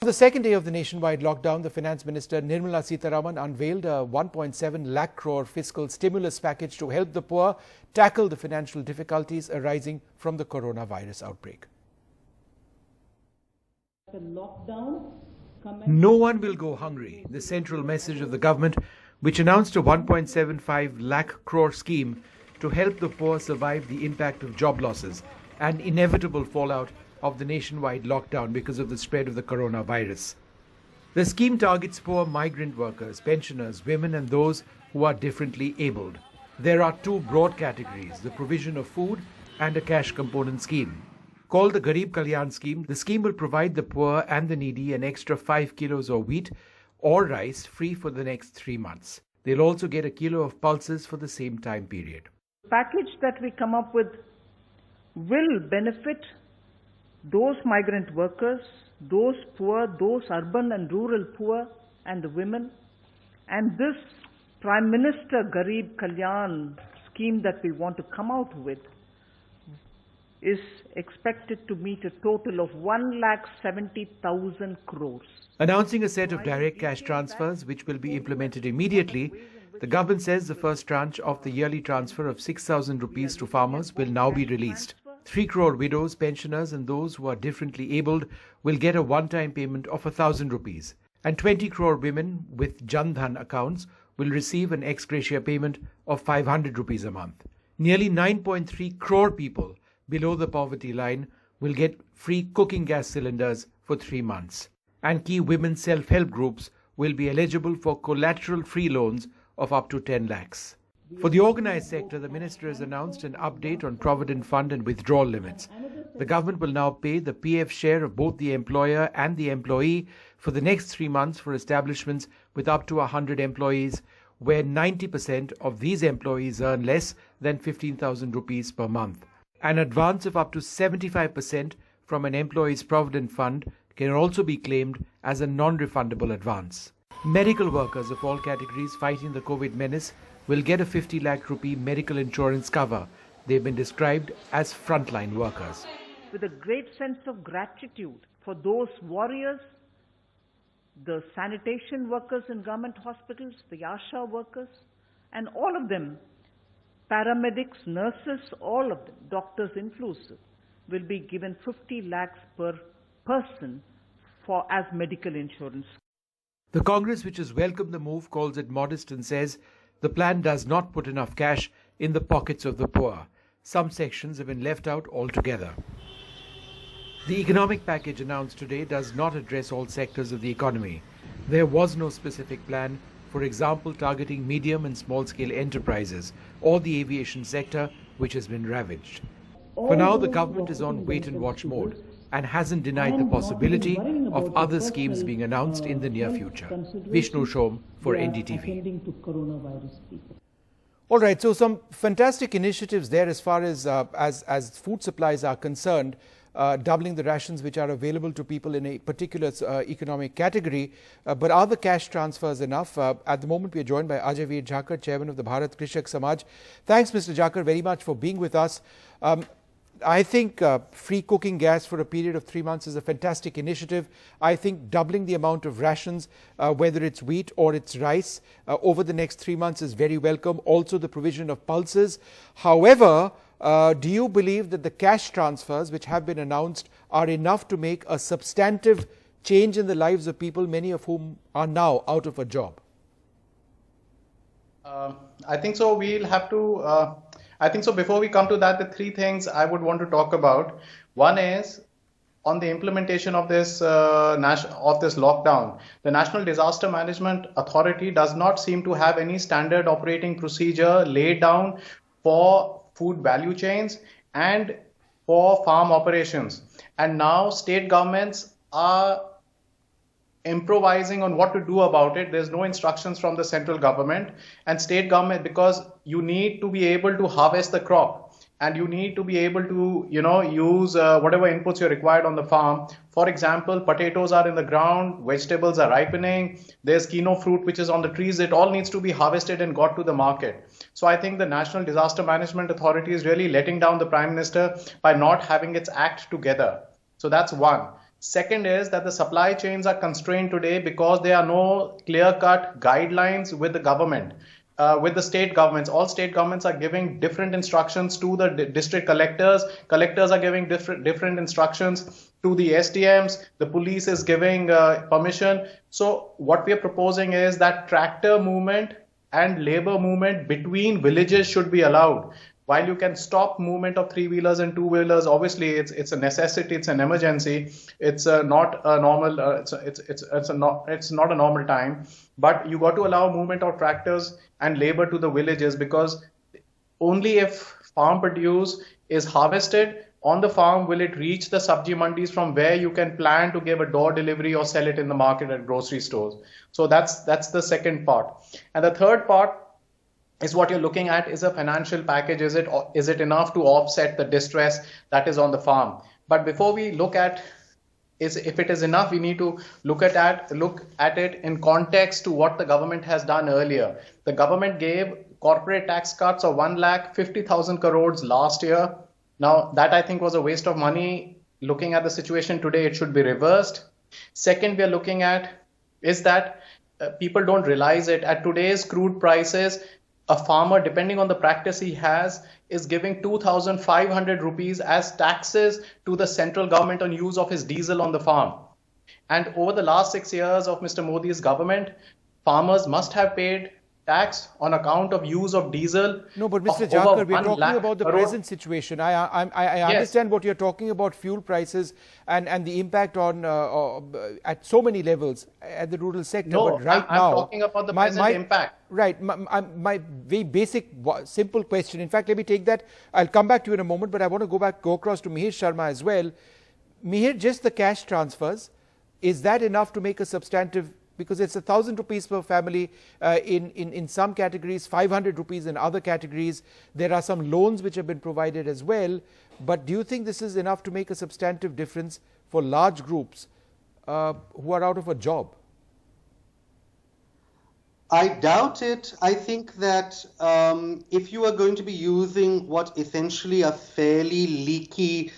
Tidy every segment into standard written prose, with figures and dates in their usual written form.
On the second day of the nationwide lockdown, the Finance Minister Nirmala Sitharaman unveiled a 1.7 lakh crore fiscal stimulus package to help the poor tackle the financial difficulties arising from the coronavirus outbreak. No one will go hungry, the central message of the government, which announced a 1.75 lakh crore scheme to help the poor survive the impact of job losses and inevitable fallout of the nationwide lockdown because of the spread of the coronavirus. The scheme targets poor migrant workers, pensioners, women and those who are differently abled. There are two broad categories, the provision of food and a cash component scheme. Called the Garib Kalyan scheme, the scheme will provide the poor and the needy an extra 5 kilos of wheat or rice free for the next 3 months. They'll also get a kilo of pulses for the same time period. The package that we come up with will benefit those migrant workers, those poor, those urban and rural poor and the women. And this Prime Minister Garib Kalyan scheme that we want to come out with is expected to meet a total of 1,70,000 crores. Announcing a set of direct cash transfers which will be implemented immediately, the government says the first tranche of the yearly transfer of 6,000 rupees to farmers will now be released. 3 crore widows, pensioners and those who are differently abled will get a one-time payment of 1,000 rupees. And 20 crore women with Jan Dhan accounts will receive an ex gratia payment of 500 rupees a month. Nearly 9.3 crore people below the poverty line will get free cooking gas cylinders for 3 months. And key women self-help groups will be eligible for collateral-free loans of up to 10 lakhs. For the organised sector, the minister has announced an update on Provident Fund and withdrawal limits. The government will now pay the PF share of both the employer and the employee for the next 3 months for establishments with up to 100 employees, where 90% of these employees earn less than 15,000 rupees per month. An advance of up to 75% from an employee's Provident Fund can also be claimed as a non-refundable advance. Medical workers of all categories fighting the COVID menace will get a 50 lakh rupee medical insurance cover. They've been described as frontline workers. With a great sense of gratitude for those warriors, the sanitation workers in government hospitals, the ASHA workers, and all of them, paramedics, nurses, all of them, doctors inclusive, will be given 50 lakhs per person as medical insurance. The Congress, which has welcomed the move, calls it modest and says the plan does not put enough cash in the pockets of the poor. Some sections have been left out altogether. The economic package announced today does not address all sectors of the economy. There was no specific plan, for example, targeting medium and small-scale enterprises or the aviation sector, which has been ravaged. For now, the government is on wait-and-watch mode and hasn't denied the possibility of other schemes being announced in the near future. Vishnu Shom for NDTV. All right, so some fantastic initiatives there as far as food supplies are concerned, doubling the rations which are available to people in a particular economic category. But are the cash transfers enough? At the moment, we are joined by Ajay Veer Jhakar, Chairman of the Bharat Krishak Samaj. Thanks, Mr. Jhakar, very much for being with us. I think free cooking gas for a period of 3 months is a fantastic initiative. I think doubling the amount of rations, whether it's wheat or it's rice, over the next 3 months is very welcome. Also the provision of pulses. However, do you believe that the cash transfers which have been announced are enough to make a substantive change in the lives of people, many of whom are now out of a job? I think so. We'll have to... I think so. Before we come to that, the 3 things I would want to talk about. One is on the implementation of this lockdown. The National Disaster Management Authority does not seem to have any standard operating procedure laid down for food value chains and for farm operations. And now state governments are improvising on what to do about it. There's no instructions from the central government and state government, because you need to be able to harvest the crop and you need to be able to, use whatever inputs you're required on the farm. For example, potatoes are in the ground, vegetables are ripening, there's kino fruit which is on the trees. It all needs to be harvested and got to the market. So I think the National Disaster Management Authority is really letting down the Prime Minister by not having its act together. So that's one. Second is that the supply chains are constrained today because there are no clear-cut guidelines with the government, with the state governments. All state governments are giving different instructions to the district collectors. Collectors are giving different instructions to the SDMs. The police is giving permission. So what we are proposing is that tractor movement and labor movement between villages should be allowed. While you can stop movement of three-wheelers and two-wheelers, obviously it's a necessity, it's an emergency, it's not a normal, it's not a normal time. But you got to allow movement of tractors and labor to the villages, because only if farm produce is harvested on the farm will it reach the sabji mandis from where you can plan to give a door delivery or sell it in the market at grocery stores. So that's the second part. And the third part is what you're looking at is a financial package. Is it enough to offset the distress that is on the farm? But before we look at if it is enough, we need to look at it in context to what the government has done earlier. The government gave corporate tax cuts of 1,50,000 crores last year. Now that I think was a waste of money. Looking at the situation today, it should be reversed. Second, we are looking at is that people don't realize it. At today's crude prices, a farmer, depending on the practice he has, is giving 2,500 rupees as taxes to the central government on use of his diesel on the farm. And over the last 6 years of Mr. Modi's government, farmers must have paid tax on account of use of diesel. No, but Mr. Jakar, we're talking about the present situation. I understand what you're talking about, fuel prices and the impact on at so many levels at the rural sector. No, but right I'm now, talking about the present impact. Right. My very basic, simple question. In fact, let me take that. I'll come back to you in a moment, but I want to go across to Mihir Sharma as well. Mihir, just the cash transfers, is that enough to make a substantive? Because it's 1,000 rupees per family in some categories, 500 rupees in other categories. There are some loans which have been provided as well. But do you think this is enough to make a substantive difference for large groups who are out of a job? I doubt it. I think that if you are going to be using what essentially are fairly leaky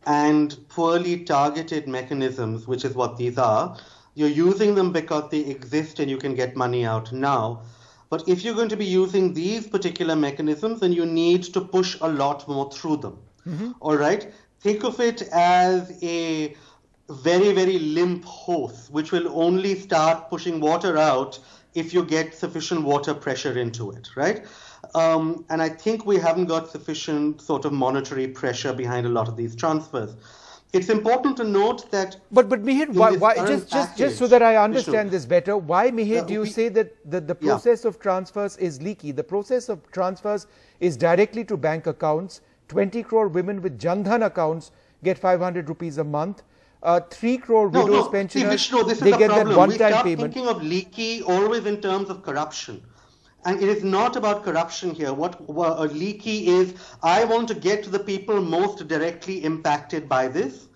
and poorly targeted mechanisms, which is what these are, you're using them because they exist and you can get money out now. But if you're going to be using these particular mechanisms, then you need to push a lot more through them. All right? Think of it as a very, very limp hose, which will only start pushing water out if you get sufficient water pressure into it, right? And I think we haven't got sufficient sort of monetary pressure behind a lot of these transfers. It's important to note that. But Mihir, why just so that I understand this better, why, Mihir, do you say that the process of transfers is leaky? The process of transfers is directly to bank accounts. 20 crore women with Jan Dhan accounts get 500 rupees a month. 3 crore widows pensioners, they get that one-time payment. We start thinking of leaky always in terms of corruption. And it is not about corruption here. What leaky is, I want to get to the people most directly impacted by this.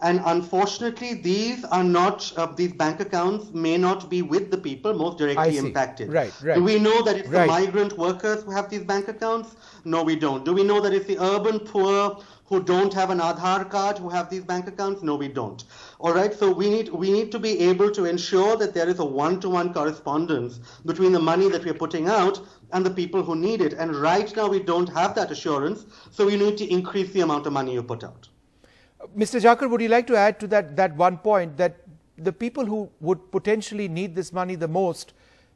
And unfortunately, these are not, these bank accounts may not be with the people most directly impacted. Right. Do we know that it's the migrant workers who have these bank accounts? No, we don't. Do we know that it's the urban poor who don't have an Aadhaar card who have these bank accounts? No, we don't. All right, so we need to be able to ensure that there is a one-to-one correspondence between the money that we're putting out and the people who need it. And right now we don't have that assurance, so we need to increase the amount of money you put out. Mr. Jakar, would you like to add to that one point, that the people who would potentially need this money the most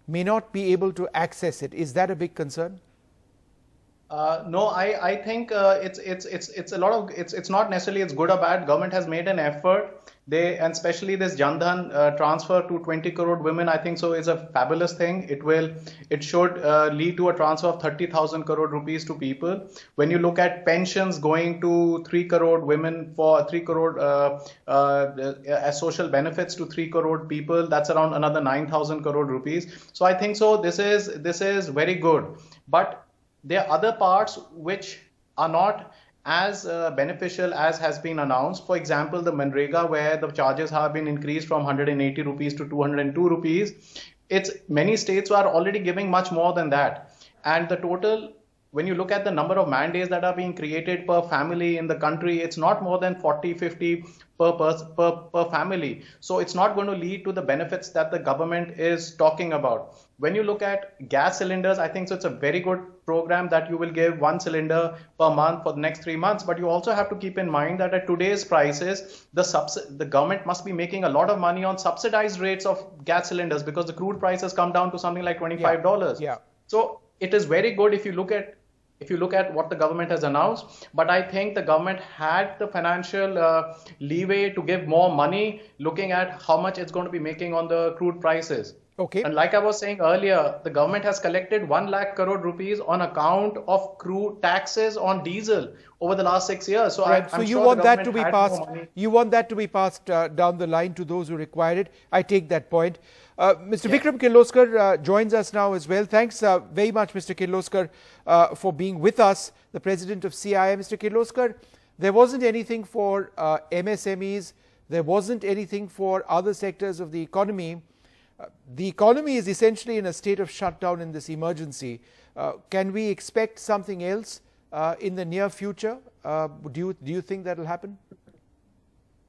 may not be able to access it? Is that a big concern? No, I think it's a lot of it's not necessarily it's good or bad. Government has made an effort. And especially this Jan Dhan transfer to 20 crore women, I think so is a fabulous thing. It should lead to a transfer of 30,000 crore rupees to people. When you look at pensions going to 3 crore women for 3 crore as social benefits to 3 crore people, that's around another 9,000 crore rupees. So I think so this is very good. But there are other parts which are not as beneficial as has been announced. For example, the Manrega, where the charges have been increased from 180 rupees to 202 rupees. Many states are already giving much more than that. And the total when you look at the number of man-days that are being created per family in the country, it's not more than 40, 50 per family. So it's not going to lead to the benefits that the government is talking about. When you look at gas cylinders, I think so it's a very good program that you will give one cylinder per month for the next 3 months. But you also have to keep in mind that at today's prices, the government must be making a lot of money on subsidized rates of gas cylinders because the crude prices come down to something like $25. Yeah. So it is very good if you look at what the government has announced, but I think the government had the financial leeway to give more money, looking at how much it's going to be making on the crude prices. Okay. And like I was saying earlier, the government has collected 1 lakh crore rupees on account of crude taxes on diesel over the last 6 years. So right. I'm you sure want the that to be government had passed. more money. You want that to be passed down the line to those who require it. I take that point. Mr. Vikram Kirloskar joins us now as well. Thanks very much, Mr. Kirloskar, for being with us, the president of CII. Mr. Kirloskar, there wasn't anything for MSMEs. There wasn't anything for other sectors of the economy. The economy is essentially in a state of shutdown in this emergency. Can we expect something else in the near future? Do you think that will happen?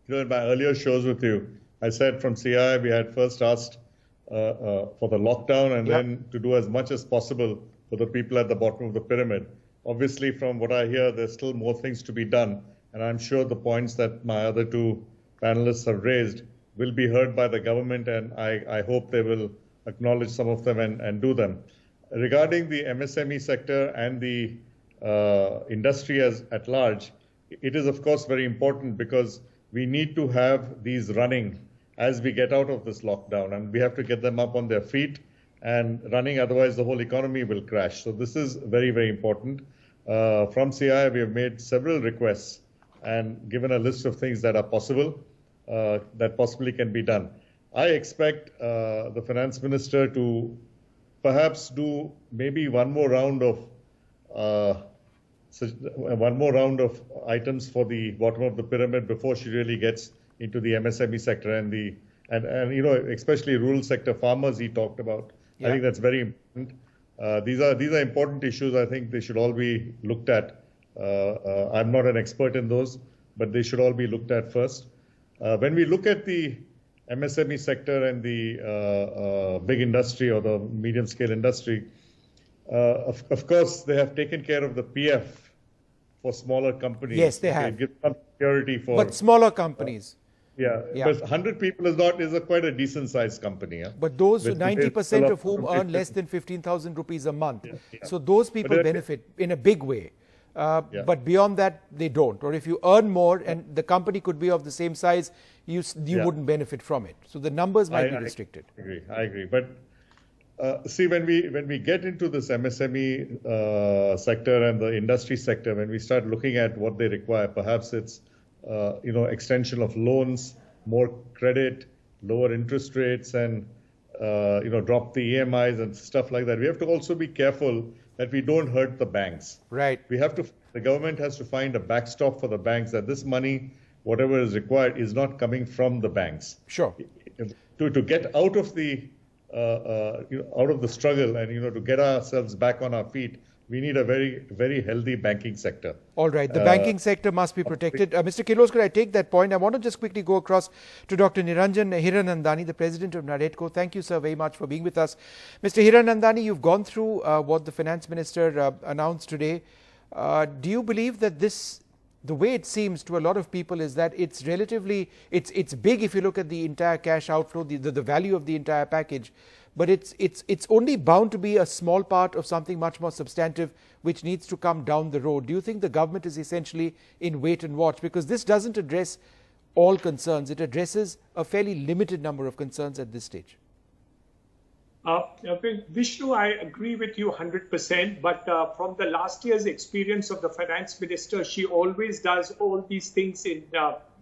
You know, in my earlier shows with you, I said from CII we had first asked for the lockdown and then to do as much as possible for the people at the bottom of the pyramid. Obviously, from what I hear, there's still more things to be done. And I'm sure the points that my other two panelists have raised will be heard by the government, and I hope they will acknowledge some of them and do them. Regarding the MSME sector and the industry at large, it is of course very important because we need to have these running as we get out of this lockdown, and we have to get them up on their feet and running, otherwise the whole economy will crash. So this is very, very important. From CII, we have made several requests and given a list of things that are possible, that possibly can be done. I expect the finance minister to perhaps do maybe one more round of items for the bottom of the pyramid before she really gets into the MSME sector and you know, especially rural sector farmers he talked about. I think that's very important. These are important issues. I think they should all be looked at. I'm not an expert in those, but they should all be looked at first. When we look at the MSME sector and the big industry or the medium-scale industry, of course, they have taken care of the PF for smaller companies. Yes, they have. Give some security for. But smaller companies. But 100 people is quite a decent-sized company. Yeah? But those 90% of whom earn less than 15,000 rupees a month. So those people benefit in a big way. But beyond that, they don't. Or if you earn more and the company could be of the same size, you wouldn't benefit from it. So the numbers might be restricted. I agree. But see, when we get into this MSME sector and the industry sector, when we start looking at what they require, perhaps it's extension of loans, more credit, lower interest rates, and drop the EMIs and stuff like that. We have to also be careful that we don't hurt the banks. Right. The government has to find a backstop for the banks, that this money, whatever is required, is not coming from the banks. Sure. To get out of the struggle and to get ourselves back on our feet, we need a very, very healthy banking sector. All right. The banking sector must be protected. Mr. Kirloskar, I take that point. I want to just quickly go across to Dr. Niranjan Hiranandani, the president of NAREDCO. Thank you, sir, very much for being with us. Mr. Hiranandani, you've gone through what the finance minister announced today. Do you believe that the way it seems to a lot of people is that it's relatively, it's big if you look at the entire cash outflow, the value of the entire package, but it's only bound to be a small part of something much more substantive which needs to come down the road. Do you think the government is essentially in wait and watch? Because this doesn't address all concerns. It addresses a fairly limited number of concerns at this stage. Vishnu, I agree with you 100%, but from the last year's experience of the finance minister, she always does all these things in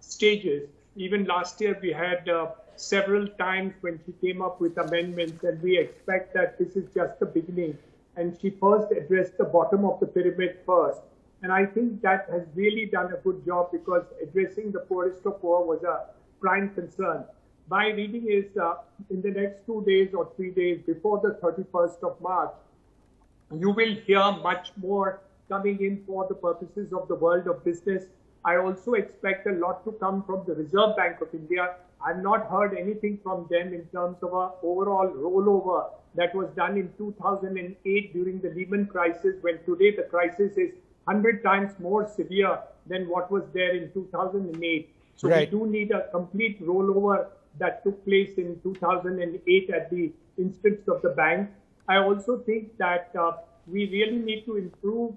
stages. Even last year, we had several times when she came up with amendments, and we expect that this is just the beginning. And she first addressed the bottom of the pyramid first. And I think that has really done a good job, because addressing the poorest of poor was a prime concern. My reading is in the next 2 days or 3 days before the 31st of March, You will hear much more coming in for the purposes of the world of business. I also expect a lot to come from the Reserve Bank of India. I've not heard anything from them in terms of an overall rollover that was done in 2008 during the Lehman crisis, when today the crisis is 100 times more severe than what was there in 2008. So Right. we do need a complete rollover that took place in 2008 at the instance of the bank. I also think that we really need to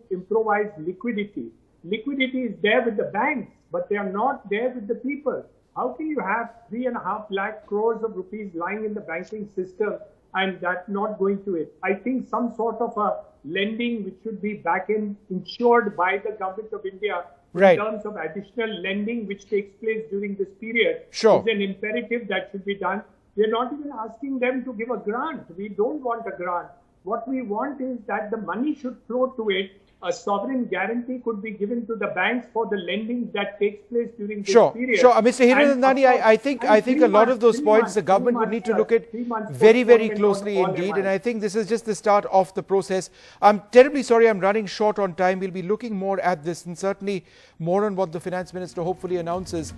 improvise liquidity. Liquidity is there with the banks, but they are not there with the people. How can you have 3.5 lakh crores of rupees lying in the banking system and that not going to it? I think some sort of a lending which should be back-end insured by the Government of India Right. in terms of additional lending which takes place during this period Sure. is an imperative that should be done. We're not even asking them to give a grant. We don't want a grant. What we want is that the money should flow to it. A sovereign guarantee could be given to the banks for the lending that takes place during this Sure, period. sure. Mr. Hiranandani, And of I think course, a lot of those points the government would need to look at very, very closely indeed. And I think this is just the start of the process. I'm terribly sorry I'm running short on time. We'll be looking more at this and certainly more on what the Finance Minister hopefully announces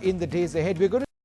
in the days ahead. We're going to